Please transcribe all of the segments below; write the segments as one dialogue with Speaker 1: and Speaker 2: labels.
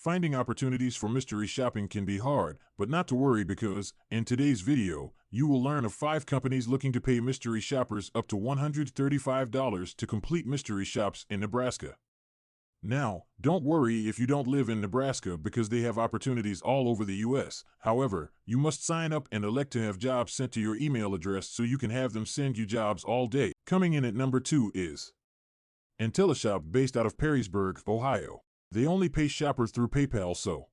Speaker 1: Finding opportunities for mystery shopping can be hard, but not to worry because, in today's video, you will learn of 5 companies looking to pay mystery shoppers up to $135 to complete mystery shops in Nebraska. Now, don't worry if you don't live in Nebraska because they have opportunities all over the U.S. However, you must sign up and elect to have jobs sent to your email address so you can have them send you jobs all day. Coming in at number 2 is IntelliShop, based out of Perrysburg, Ohio. They only pay shoppers through PayPal, so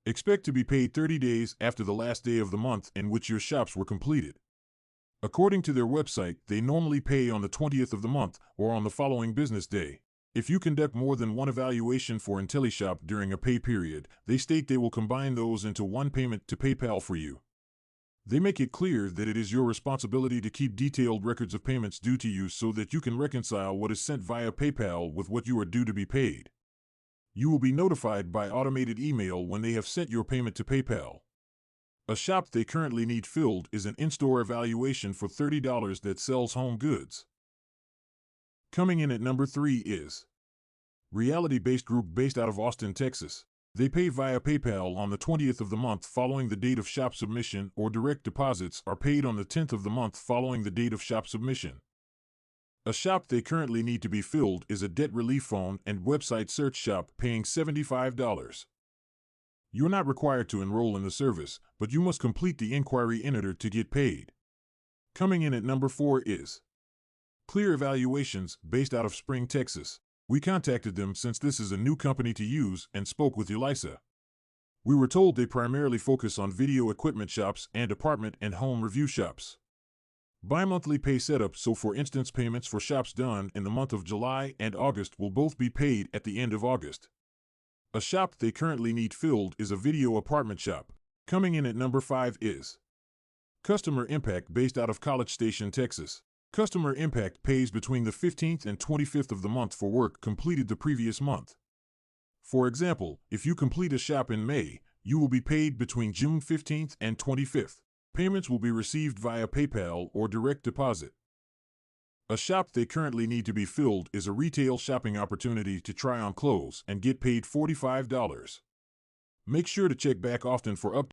Speaker 1: expect to be paid 30 days after the last day of the month in which your shops were completed. According to their website, they normally pay on the 20th of the month or on the following business day. If you conduct more than one evaluation for IntelliShop during a pay period, they state they will combine those into one payment to PayPal for you. They make it clear that it is your responsibility to keep detailed records of payments due to you so that you can reconcile what is sent via PayPal with what you are due to be paid. You will be notified by automated email when they have sent your payment to PayPal. A shop they currently need filled is an in-store evaluation for $30 that sells home goods. Coming in at number 3 is Reality-Based Group, based out of Austin, Texas. They pay via PayPal on the 20th of the month following the date of shop submission, or direct deposits are paid on the 10th of the month following the date of shop submission. A shop they currently need to be filled is a debt relief phone and website search shop paying $75. You're not required to enroll in the service, but you must complete the inquiry in order to get paid. Coming in at number 4 is Clear Evaluations, based out of Spring, Texas. We contacted them since this is a new company to use and spoke with Elisa. We were told they primarily focus on video equipment shops and apartment and home review shops. Bi-monthly pay setup, so for instance payments for shops done in the month of July and August will both be paid at the end of August. A shop they currently need filled is a video apartment shop. Coming in at number 5 is Customer Impact, based out of College Station, Texas. Customer Impact pays between the 15th and 25th of the month for work completed the previous month. For example, if you complete a shop in May, you will be paid between June 15th and 25th. Payments will be received via PayPal or direct deposit. A shop they currently need to be filled is a retail shopping opportunity to try on clothes and get paid $45. Make sure to check back often for updates.